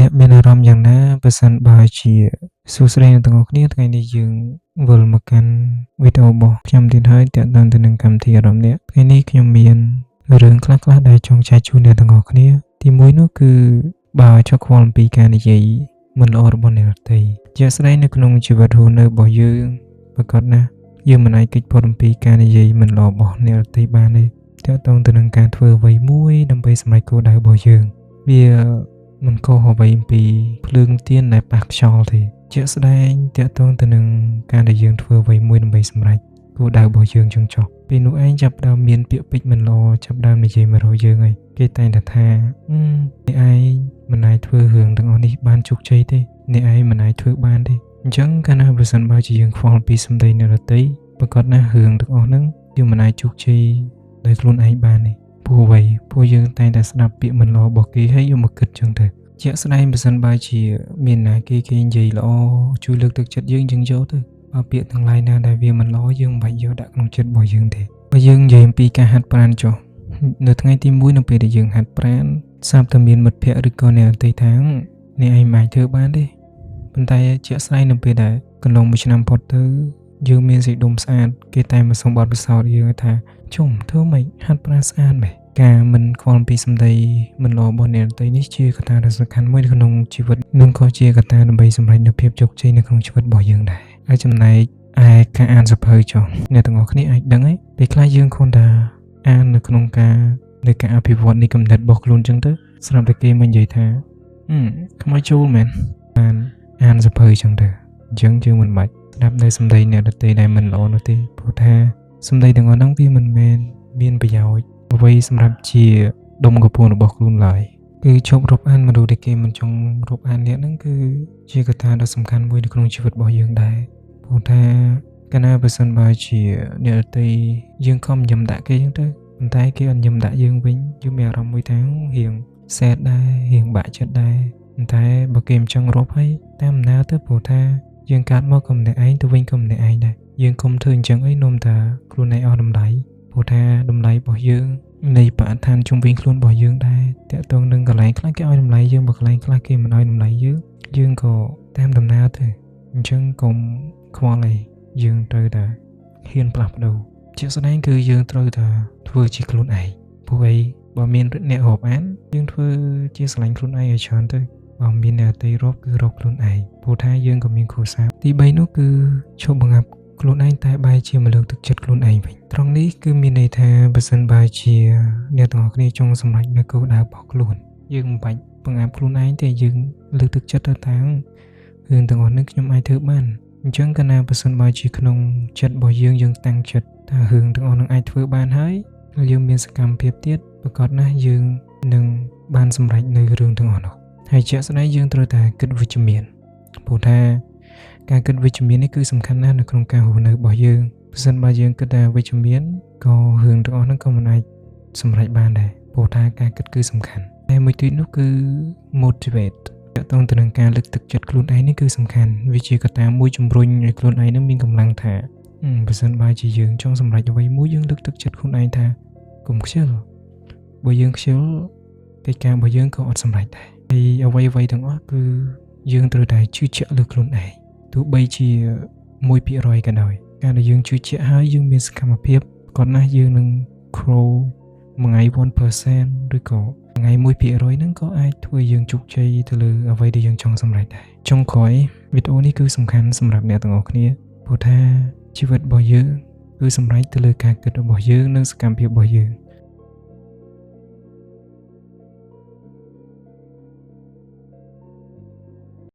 អ្នកមានអារម្មណ៍យ៉ាងណាប្រសិនបើជាសួស្តីអ្នកទាំងអស់គ្នាថ្ងៃនេះយើងវិលមកកាន់វីដេអូរបស់ខ្ញុំទៀតហើយទាក់ទងទៅនឹងកម្មវិធីអារម្មណ៍អ្នកថ្ងៃនេះខ្ញុំមានរឿងខ្លះៗដែលចង់ចែកជូនអ្នកទាំងអស់គ្នាទីមួយនោះគឺបើចង់ខ្វល់អំពីការនិយាយមិនល្អរបស់អ្នកដទៃជាក់ស្ដែងនៅក្នុងជីវិតរស់នៅរបស់យើងប្រកបណាស់យើងមិនអាចគេចផុតអំពីការនិយាយមិនល្អរបស់អ្នកដទៃបានទេទាក់ទងទៅនឹងការធ្វើអ្វីមួយដើម្បីសម្រេចគោលដៅរបស់យើងវាមិនខុសអ្វីអំពីភ្លើងទៀនដែលប៉ះខ្យល់ទេជាក់ស្ដែងទាក់ទងទៅនឹងការដែលយើងធ្វើអ្វីមួយដើម្បីសម្រេចគោលដៅរបស់យើងចឹងចុះពេលនោះឯងចាប់ដើមមានពាក្យពេចន៍មិនល្អចាប់ដើមនិយាយមករកយើងហើយគេតែងតែថាអ្នកឯងមិនអាចធ្វើរឿងទាំងអស់នេះបានជោគជ័យទេអ្នកឯងមិនអាចធ្វើបានទេអញ្ចឹងកាលណាប្រសិនបើជាយើងខ្វល់ពីសម្ដីអ្នកដទៃប្រកបណាស់រឿងទាំងអស់ហ្នឹងយើងមិនអាចជោគជ័យដោយខ្លួនឯងបានទេពួកយើងតែងតែស្ដាប់ពាក្យមិនល្អរបស់គេហើយយកមកគិតចឹងទៅជាក់ស្ដែងប្រសិនបើជាមានណាគេនិយាយល្អជួយលើកទឹកចិត្តយើងចឹងយកទៅបើពាក្យទាំងឡាយណាដែលវាមិនល្អយើងមិនបាច់យកដាក់ក្នុងចិត្តរបស់យើងទេបើយើងនិយាយអំពីការហាត់ប្រាណចុះនៅថ្ងៃទី1នៅពេលដែលយើងហាត់ប្រាណស្រាប់តែមានមិត្តភ័ក្តិឬក៏អ្នកដទៃថាអ្នកឯងមិនអាចធ្វើបានទេប៉ុន្តែជាក់ស្ដែងនៅពេលដែលកន្លងមួយឆ្នាំផុតទៅយើងមានសេចក្ដីដុំស្អាតគេតែមកសុំបទពិសោធន៍យើងថាជុំធ្វើម៉េចហាត់ប្រាណស្អាតមែនការមិនខ្វល់ពីសម្ដីមិនល្អរបស់អ្នកដទៃនេះជាកត្តាដ៏សំខាន់មួយក្នុងជីវិតនិងក៏ជាកត្តាដើម្បីសម្រេចនូវភាពជោគជ័យនៅក្នុងជីវិតរបស់យើងដែរហើយចំណែកឯការអានសៀវភៅចុះអ្នកទាំងអស់គ្នាអាចដឹងហើយពេលខ្លះយើងគ្រាន់តែអាននៅក្នុងការអភិវឌ្ឍនៃគំនិតរបស់ខ្លួនចឹងទៅស្រាប់តែគេមកនិយាយថាខ្មោចចូលមែនបានអានសៀវភៅចឹងទៅអញ្ចឹងយើងមិនបាច់ស្ដាប់នៅសម្ដីអ្នកដទៃដែលមិនល្អនោះទេព្រោះថាសម្ដីទាំងអស់ហ្នឹងវាមិនមែនមានប្រយោជន៍អ្វីសម្រាប់ជាដុំកំភួនរបស់ខ្លួនឡើយគឺជប់រាប់អានមនុស្សដែលគេមិនចង់រាប់អានអ្នកហ្នឹងគឺជាកត្តាដ៏សំខាន់មួយនៅក្នុងជីវិតរបស់យើងដែរព្រោះថាកាលណាបើសិនបើជាអ្នកដទៃយើងខំញឹមដាក់គេចឹងទៅប៉ុន្តែគេអត់ញឹមដាក់យើងវិញយើងមានអារម្មណ៍មួយថារៀងសែតដែររៀងបាក់ចិត្តដែរប៉ុន្តែបើគេមិនចង់រាប់ហើយតាមដំណើរទៅព្រោះថាយើងកាត់មកក៏ម្នាក់ឯងទៅវិញក៏ម្នាក់ឯងដែរយើងកុំធ្វើអញ្ចឹងអីនាំតាខ្លួនឯងអស់តម្លៃព្រោះថាតម្លៃរបស់យើងនៃបរិស្ថានជុំវិញខ្លួនរបស់យើងដែរតាក់ទងនឹងកន្លែងខ្លះគេឲ្យតម្លៃយើងបើកន្លែងខ្លះគេមិនឲ្យតម្លៃយើងក៏តាមដំណើរទៅអញ្ចឹងកុំខ្វល់អីយើងត្រូវតែហ៊ានផ្លាស់ប្ដូរជាក់ស្ដែងគឺយើងត្រូវតែធ្វើជាខ្លួនឯងព្រោះអីបើមានអ្នករាប់អានយើងធ្វើជាស្រឡាញ់ខ្លួនឯងឲ្យច្រើនទៅបើមានអ្នកដទៃរាប់គឺរាប់ខ្លួនឯងព្រោះថាយើងក៏មានគ្រួសារទី3នោះគឺឈប់បង្អាប់ខ្លួនឯងតែបែរជាមកលើកទឹកចិត្តខ្លួនឯងវិញត្រង់នេះគឺមានន័យថាបើសិនបើជាអ្នកទាំងអស់គ្នាចង់សម្រេចនូវគោលដៅរបស់ខ្លួនយើងមិនបាច់បង្អាប់ខ្លួនឯងទេយើងលើកទឹកចិត្តទៅតាមរឿងទាំងអស់នេះខ្ញុំអាចធ្វើបានអញ្ចឹងកាលណាបើសិនបើជាក្នុងចិត្តរបស់យើងតាំងចិត្តថារឿងទាំងអស់នឹងអាចធ្វើបានហើយយើងមានសកម្មភាពទៀតប្រកបណាស់យើងនឹងបានសម្រេចនៅរឿងទាំងអស់នោះហើយជាក់ស្ដែងយើងត្រូវតែគិតវិជ្ជមានព្រោះថាការគិតវិជ្ជមាននេះគឺសំខាន់ណាស់នៅក្នុងការរស់នៅរបស់យើងប្រសិនបើយើងគិតតែវិជ្ជមានក៏រឿងទាំងអស់ហ្នឹងក៏មិនអាចសម្រេចបានដែរព្រោះថាការគិតគឺសំខាន់តែមួយទៀតនោះគឺ motivate ទាក់ទងទៅនឹងការលើកទឹកចិត្តខ្លួនឯងនេះគឺសំខាន់វាជាកត្តាមួយជំរុញឲ្យខ្លួនឯងនឹងមានកម្លាំងថាប្រសិនបើជាយើងចង់សម្រេចអ្វីមួយយើងលើកទឹកចិត្តខ្លួនឯងថាកុំខ្ជិលបើយើងខ្ជិលកិច្ចការរបស់យើងក៏អត់សម្រេចដែរហើយអ្វីទាំងអស់គឺយើងត្រូវតែជឿជាក់លើខ្លួនឯងទោះបីជា 1% ក៏ដោយការដែលយើងជឿជាក់ហើយយើងមានសកម្មភាពគាត់ណាស់យើងនឹង grow មួយថ្ងៃ 1% ឬក៏ថ្ងៃ 1% ហ្នឹងក៏អាចធ្វើយើងជោគជ័យទៅលើអ្វីដែលយើងចង់សម្រេចដែរចុងក្រោយវីដេអូនេះគឺសំខាន់សម្រាប់អ្នកទាំងអស់គ្នាព្រោះថាជីវិតរបស់យើងគឺសម្រេចទៅលើការគិតរបស់យើងនិងសកម្មភាពរបស់យើង